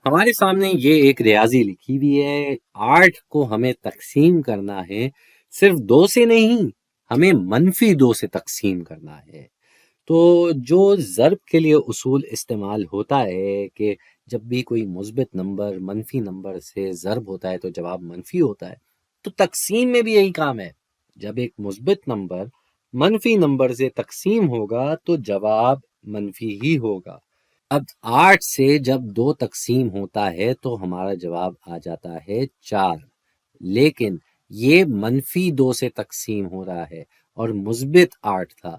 ہمارے سامنے یہ ایک ریاضی لکھی ہوئی ہے، 8 کو ہمیں تقسیم کرنا ہے، صرف 2 سے نہیں، ہمیں -2 سے تقسیم کرنا ہے۔ تو جو ضرب کے لیے اصول استعمال ہوتا ہے کہ جب بھی کوئی مثبت نمبر منفی نمبر سے ضرب ہوتا ہے تو جواب منفی ہوتا ہے، تو تقسیم میں بھی یہی کام ہے۔ جب ایک مثبت نمبر منفی نمبر سے تقسیم ہوگا تو جواب منفی ہی ہوگا۔ اب 8 سے جب 2 تقسیم ہوتا ہے تو ہمارا جواب آ جاتا ہے 4، لیکن یہ -2 سے تقسیم ہو رہا ہے اور مثبت 8 تھا،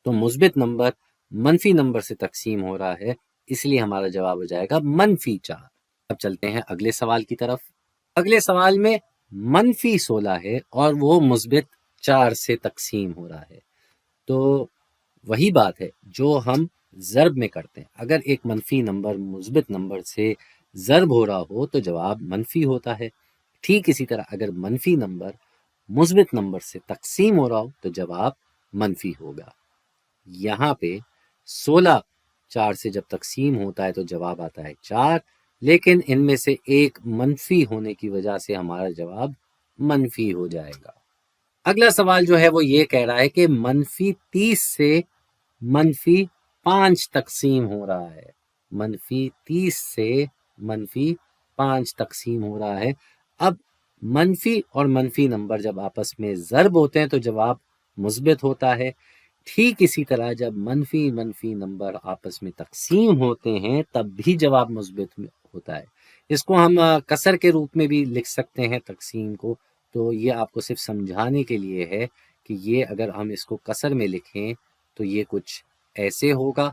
تو مثبت نمبر منفی نمبر سے تقسیم ہو رہا ہے، اس لیے ہمارا جواب ہو جائے گا -4۔ اب چلتے ہیں اگلے سوال کی طرف۔ اگلے سوال میں -16 ہے اور وہ مثبت 4 سے تقسیم ہو رہا ہے، تو وہی بات ہے جو ہم ضرب میں کرتے ہیں۔ اگر ایک منفی نمبر مثبت نمبر سے ضرب ہو رہا ہو تو جواب منفی ہوتا ہے، ٹھیک اسی طرح اگر منفی نمبر مثبت نمبر سے تقسیم ہو رہا ہو تو جواب منفی ہوگا۔ یہاں پہ 16 4 سے جب تقسیم ہوتا ہے تو جواب آتا ہے 4، لیکن ان میں سے ایک منفی ہونے کی وجہ سے ہمارا جواب منفی ہو جائے گا۔ اگلا سوال جو ہے وہ یہ کہہ رہا ہے کہ -30 سے -5 تقسیم ہو رہا ہے، -30 سے -5 تقسیم ہو رہا ہے۔ اب منفی اور منفی نمبر جب آپس میں ضرب ہوتے ہیں تو جواب مثبت ہوتا ہے، ٹھیک اسی طرح جب منفی منفی نمبر آپس میں تقسیم ہوتے ہیں تب بھی جواب مثبت ہوتا ہے۔ اس کو ہم کسر کے روپ میں بھی لکھ سکتے ہیں تقسیم کو، تو یہ آپ کو صرف سمجھانے کے لیے ہے کہ یہ اگر ہم اس کو کسر میں لکھیں تو یہ کچھ ایسے ہوگا،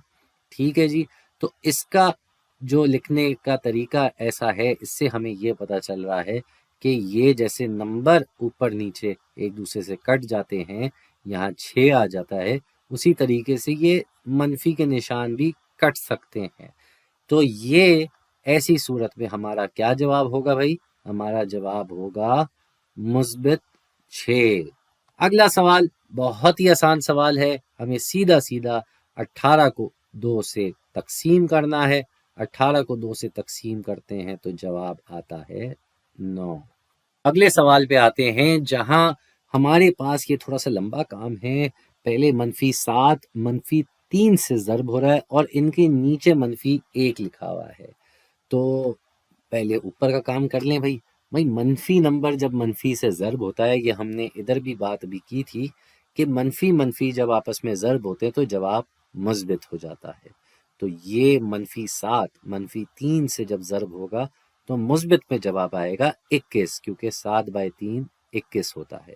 ٹھیک ہے جی۔ تو اس کا جو لکھنے کا طریقہ ایسا ہے، اس سے ہمیں یہ پتہ چل رہا ہے کہ یہ جیسے نمبر اوپر نیچے ایک دوسرے سے کٹ جاتے ہیں، یہاں 6 آ جاتا ہے، اسی طریقے سے یہ منفی کے نشان بھی کٹ سکتے ہیں۔ تو یہ ایسی صورت میں ہمارا کیا جواب ہوگا بھائی؟ ہمارا جواب ہوگا مثبت 6۔ اگلا سوال بہت ہی آسان سوال ہے، ہمیں سیدھا 18 کو 2 سے تقسیم کرنا ہے۔ 18 کو 2 سے تقسیم کرتے ہیں تو جواب آتا ہے 9۔ اگلے سوال پہ آتے ہیں جہاں ہمارے پاس یہ تھوڑا سا لمبا کام ہے۔ پہلے -7 -3 سے ضرب ہو رہا ہے اور ان کے نیچے -1 لکھا ہوا ہے، تو پہلے اوپر کا کام کر لیں بھائی۔ منفی نمبر جب منفی سے ضرب ہوتا ہے، یہ ہم نے ادھر بھی بات بھی کی تھی کہ منفی منفی جب آپس میں ضرب ہوتے ہیں تو جواب مثبت ہو جاتا ہے۔ تو یہ -7 -3 سے جب ضرب ہوگا تو مثبت میں جواب آئے گا 21، کیونکہ 7/3 21 ہوتا ہے۔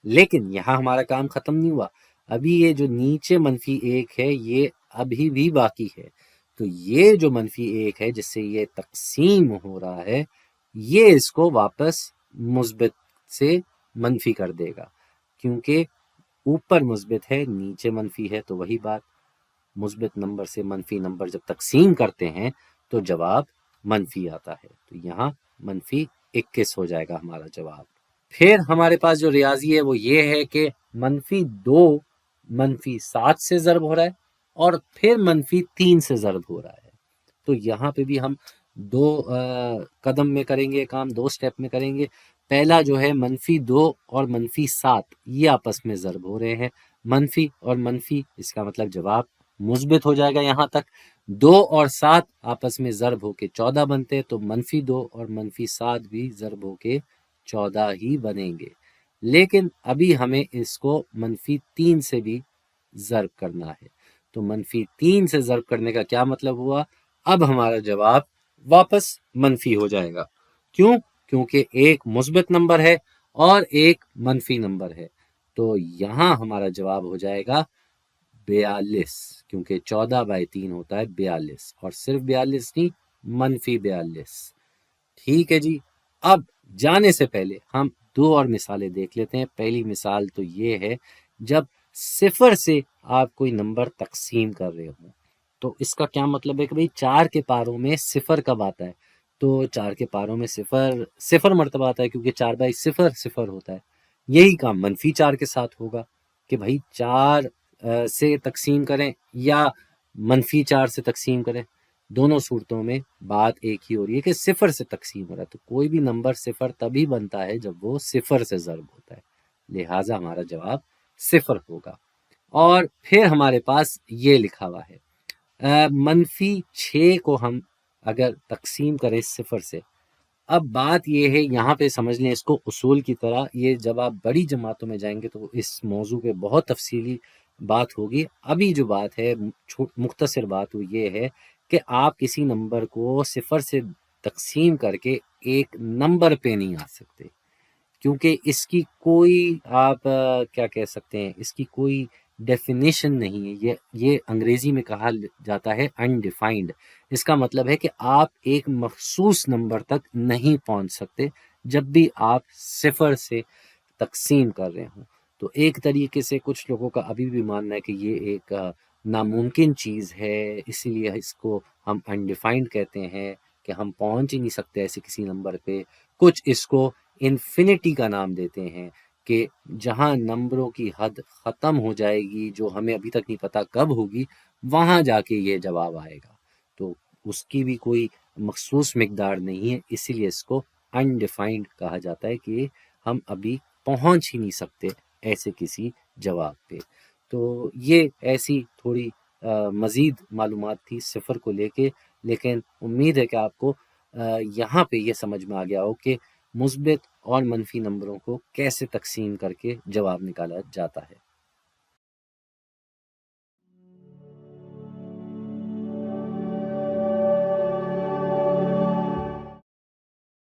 لیکن یہاں ہمارا کام ختم نہیں ہوا، ابھی یہ جو نیچے -1 ہے یہ ابھی بھی باقی ہے، تو یہ جو -1 ہے جس سے یہ تقسیم ہو رہا ہے، یہ اس کو واپس مثبت سے منفی کر دے گا، کیونکہ اوپر مثبت ہے نیچے منفی ہے، تو وہی بات، مثبت نمبر سے منفی نمبر جب تقسیم کرتے ہیں تو جواب منفی آتا ہے، تو یہاں -21 ہو جائے گا ہمارا جواب۔ پھر ہمارے پاس جو ریاضی ہے وہ یہ ہے کہ -2 -7 سے ضرب ہو رہا ہے اور پھر -3 سے ضرب ہو رہا ہے، تو یہاں پہ بھی ہم 2 قدم میں کریں گے کام، 2 سٹیپ میں کریں گے۔ پہلا جو ہے -2 اور -7 یہ آپس میں ضرب ہو رہے ہیں، منفی اور منفی، اس کا مطلب جواب مثبت ہو جائے گا۔ یہاں تک 2 اور 7 آپس میں ضرب ہو کے 14 بنتے، تو -2 اور -7 بھی ضرب ہو کے 14 ہی بنیں گے، لیکن ابھی ہمیں اس کو -3 سے بھی ضرب کرنا ہے، تو -3 سے ضرب کرنے کا کیا مطلب ہوا؟ اب ہمارا جواب واپس منفی ہو جائے گا، کیوں؟ کیونکہ ایک مثبت نمبر ہے اور ایک منفی نمبر ہے، تو یہاں ہمارا جواب ہو جائے گا 42، کیونکہ 14/3 ہوتا ہے 42، اور صرف 42 نہیں، -42۔ ٹھیک ہے جی۔ اب جانے سے پہلے ہم 2 اور مثالیں دیکھ لیتے ہیں۔ پہلی مثال تو یہ ہے، جب 0 سے آپ کوئی نمبر تقسیم کر رہے ہوں تو اس کا کیا مطلب ہے کہ بھئی 4 کے پاروں میں 0 کب آتا ہے؟ تو 4 کے پاروں میں 0 مرتبہ آتا ہے، کیونکہ 4/0 0 ہوتا ہے۔ یہی کام -4 کے ساتھ ہوگا کہ بھائی 4 سے تقسیم کریں یا -4 سے تقسیم کریں۔ دونوں صورتوں میں بات ایک ہی ہو رہی ہے کہ صفر سے تقسیم ہو رہا ہے، تو کوئی بھی نمبر صفر تبھی بنتا ہے جب وہ صفر سے ضرب ہوتا ہے، لہٰذا ہمارا جواب صفر ہوگا۔ اور پھر ہمارے پاس یہ لکھا ہوا ہے -6 کو ہم اگر تقسیم کریں صفر سے، اب بات یہ ہے، یہاں پہ سمجھ لیں اس کو اصول کی طرح، یہ جب آپ بڑی جماعتوں میں جائیں گے تو اس موضوع پہ بہت تفصیلی بات ہوگی، ابھی جو بات ہے مختصر بات وہ یہ ہے کہ آپ کسی نمبر کو صفر سے تقسیم کر کے ایک نمبر پہ نہیں آ سکتے، کیونکہ اس کی کوئی آپ کیا کہہ سکتے ہیں، اس کی کوئی ڈیفینیشن نہیں ہے، یہ انگریزی میں کہا جاتا ہے انڈیفائنڈ۔ اس کا مطلب ہے کہ آپ ایک مخصوص نمبر تک نہیں پہنچ سکتے جب بھی آپ صفر سے تقسیم کر رہے ہوں۔ تو ایک طریقے سے کچھ لوگوں کا ابھی بھی ماننا ہے کہ یہ ایک ناممکن چیز ہے، اسی لیے اس کو ہم انڈیفائنڈ کہتے ہیں کہ ہم پہنچ ہی نہیں سکتے ایسے کسی نمبر پہ۔ کچھ اس کو انفینٹی کا نام دیتے ہیں کہ جہاں نمبروں کی حد ختم ہو جائے گی، جو ہمیں ابھی تک نہیں پتا کب ہوگی، وہاں جا کے یہ جواب آئے گا، تو اس کی بھی کوئی مخصوص مقدار نہیں ہے، اسی لیے اس کو انڈیفائنڈ کہا جاتا ہے کہ ہم ابھی پہنچ ہی نہیں سکتے ایسے کسی جواب پہ۔ تو یہ ایسی تھوڑی مزید معلومات تھی صفر کو لے کے، لیکن امید ہے کہ آپ کو یہاں پہ یہ سمجھ میں آ گیا ہو کہ مثبت اور منفی نمبروں کو کیسے تقسیم کر کے جواب نکالا جاتا ہے۔